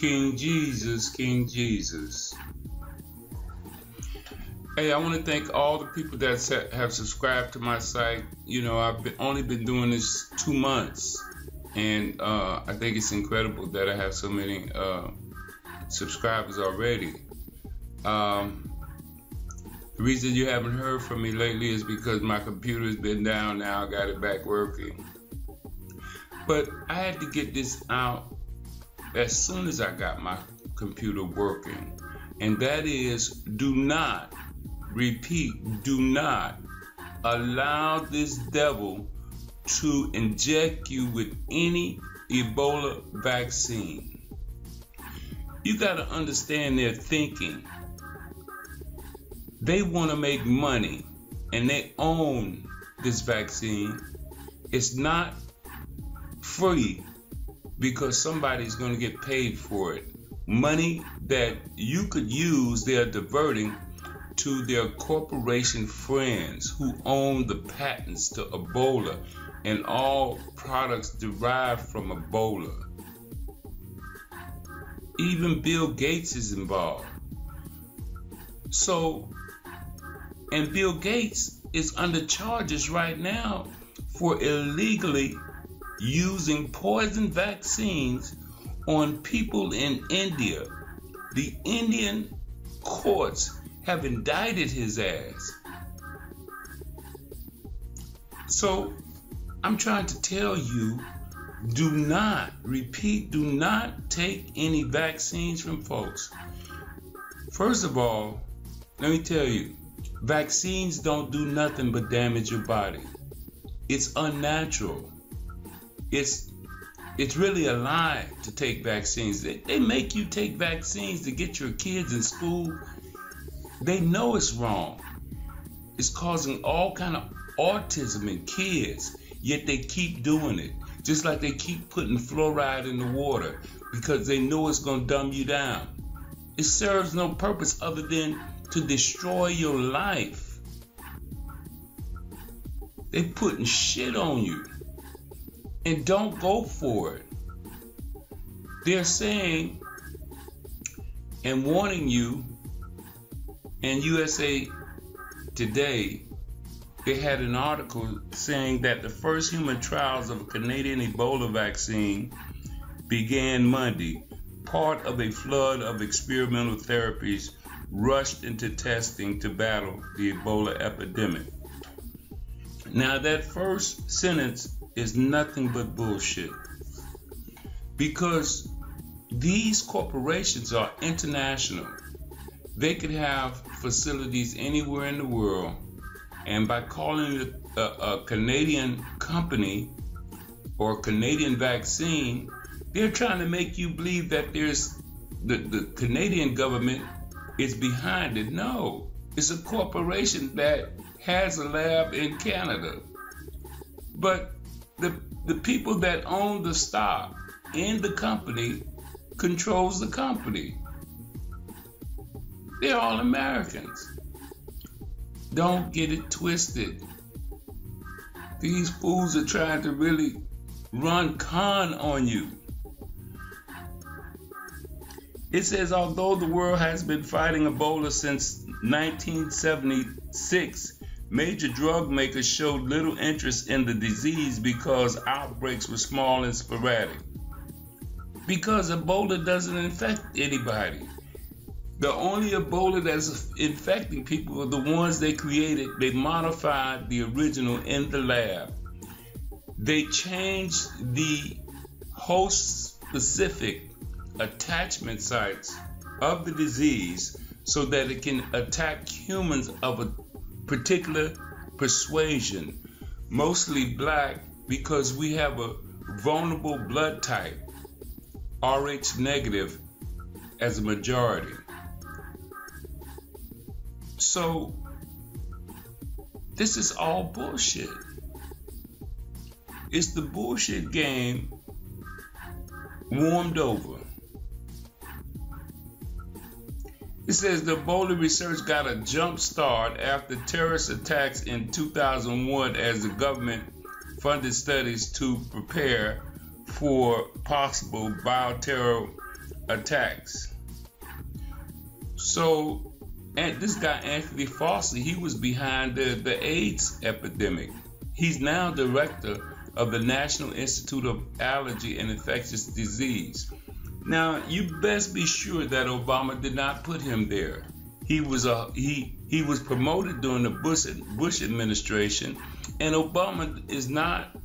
King Jesus, King Jesus. Hey, I want to thank all the people that have subscribed to my site. You know, I've only been doing this 2 months, and I think it's incredible that I have so many subscribers already. The reason you haven't heard from me lately is because my computer's been down. Now I got it back working. But I had to get this out as soon as I got my computer working. And that is, do not, repeat, do not allow this devil to inject you with any Ebola vaccine. You got to understand their thinking. They want to make money, and they own this vaccine. It's not free because somebody's going to get paid for it. Money that you could use, they're diverting to their corporation friends who own the patents to Ebola and all products derived from Ebola. Even Bill Gates is involved. And Bill Gates is under charges right now for illegally using poison vaccines on people in India. The Indian courts have indicted his ass. So I'm trying to tell you, do not, repeat, do not take any vaccines from folks. First of all, let me tell you, vaccines don't do nothing but damage your body. It's unnatural. It's really a lie to take vaccines. They make you take vaccines to get your kids in school. They know it's wrong. It's causing all kind of autism in kids, yet they keep doing it. Just like they keep putting fluoride in the water because they know it's going to dumb you down. It serves no purpose other than to destroy your life. They putting shit on you. And don't go for it. They're saying and warning you, in USA Today, they had an article saying that the first human trials of a Canadian Ebola vaccine began Monday, part of a flood of experimental therapies rushed into testing to battle the Ebola epidemic. Now that first sentence is nothing but bullshit, because these corporations are international. They could have facilities anywhere in the world, and by calling it a Canadian company or Canadian vaccine, they're trying to make you believe that there's the Canadian government is behind it. No, it's a corporation that has a lab in Canada. But the people that own the stock in the company controls the company. They're all Americans. Don't get it twisted. These fools are trying to really run con on you. It says, although the world has been fighting Ebola since 1976, major drug makers showed little interest in the disease because outbreaks were small and sporadic. Because Ebola doesn't infect anybody. The only Ebola that's infecting people are the ones they created. They modified the original in the lab. They changed the host-specific attachment sites of the disease so that it can attack humans of a particular persuasion, mostly black, because we have a vulnerable blood type, Rh negative, as a majority. So this is all bullshit. It's the bullshit game warmed over. It says the Ebola research got a jump start after terrorist attacks in 2001 as the government funded studies to prepare for possible bioterror attacks. So, and this guy, Anthony Fauci, he was behind the AIDS epidemic. He's now director of the National Institute of Allergy and Infectious Disease. Now, you best be sure that Obama did not put him there. He was promoted during the Bush administration, and Obama is not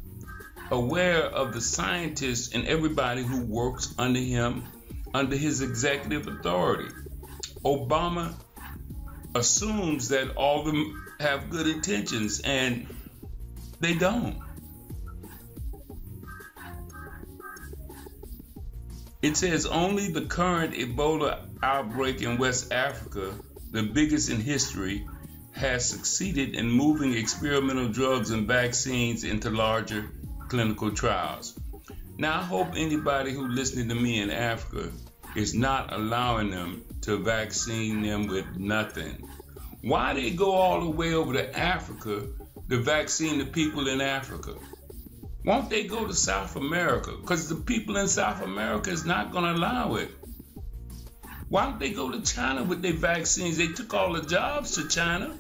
aware of the scientists and everybody who works under him, under his executive authority. Obama assumes that all of them have good intentions, and they don't. It says only the current Ebola outbreak in West Africa, the biggest in history, has succeeded in moving experimental drugs and vaccines into larger clinical trials. Now, I hope anybody who's listening to me in Africa is not allowing them to vaccine them with nothing. Why they go all the way over to Africa to vaccine the people in Africa? Won't they go to South America? Because the people in South America is not going to allow it. Why don't they go to China with their vaccines? They took all the jobs to China.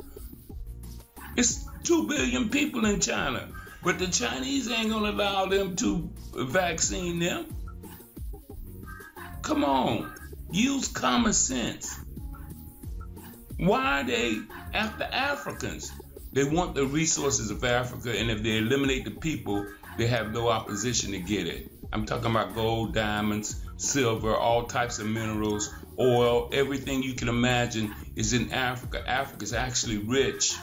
It's 2 billion people in China, but the Chinese ain't going to allow them to vaccine them. Come on, use common sense. Why are they after Africans? They want the resources of Africa, and if they eliminate the people, they have no opposition to get it. I'm talking about gold, diamonds, silver, all types of minerals, oil, everything you can imagine is in Africa. Africa's actually rich.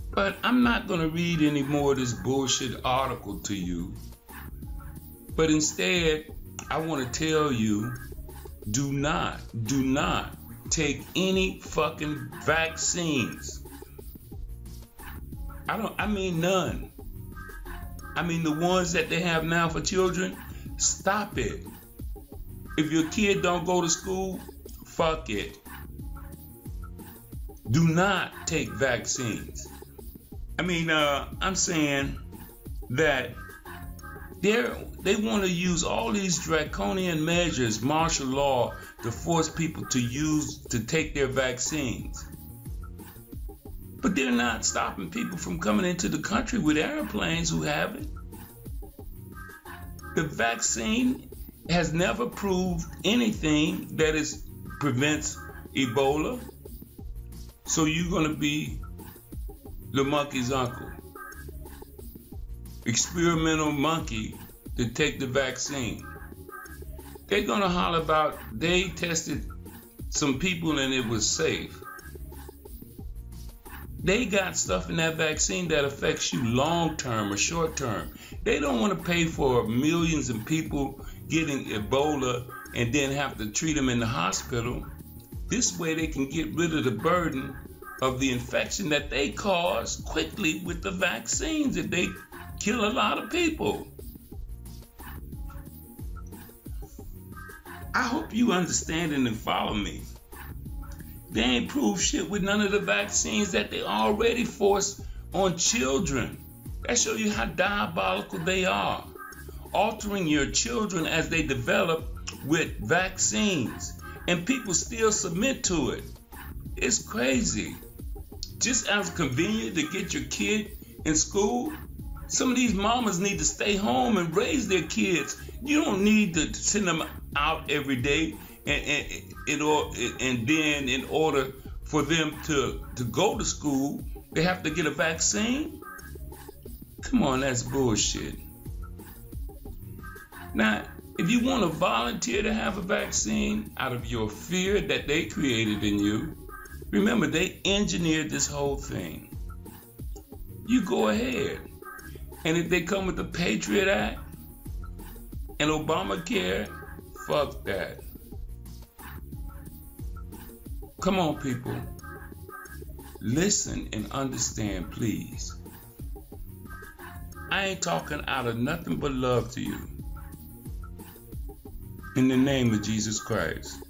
But I'm not going to read any more of this bullshit article to you. But instead, I want to tell you, do not take any fucking vaccines. I mean none. I mean the ones that they have now for children, stop it. If your kid don't go to school, fuck it. Do not take vaccines. I mean, I'm saying that they want to use all these draconian measures, martial law, to force people to take their vaccines. But they're not stopping people from coming into the country with airplanes who have it. The vaccine has never proved anything that prevents Ebola. So you're going to be the monkey's uncle. Experimental monkey to take the vaccine. They're going to holler about they tested some people and it was safe. They got stuff in that vaccine that affects you long-term or short-term. They don't want to pay for millions of people getting Ebola and then have to treat them in the hospital. This way they can get rid of the burden of the infection that they cause quickly with the vaccines if they kill a lot of people. I hope you understand and follow me. They ain't proved shit with none of the vaccines that they already forced on children. That shows you how diabolical they are. Altering your children as they develop with vaccines. And people still submit to it. It's crazy. Just as convenient to get your kid in school, some of these mamas need to stay home and raise their kids. You don't need to send them out every day and then in order for them to go to school, they have to get a vaccine? Come on, that's bullshit. Now, if you want to volunteer to have a vaccine out of your fear that they created in you, remember, they engineered this whole thing. You go ahead. And if they come with the Patriot Act and Obamacare, fuck that. Come on, people. Listen and understand, please. I ain't talking out of nothing but love to you. In the name of Jesus Christ.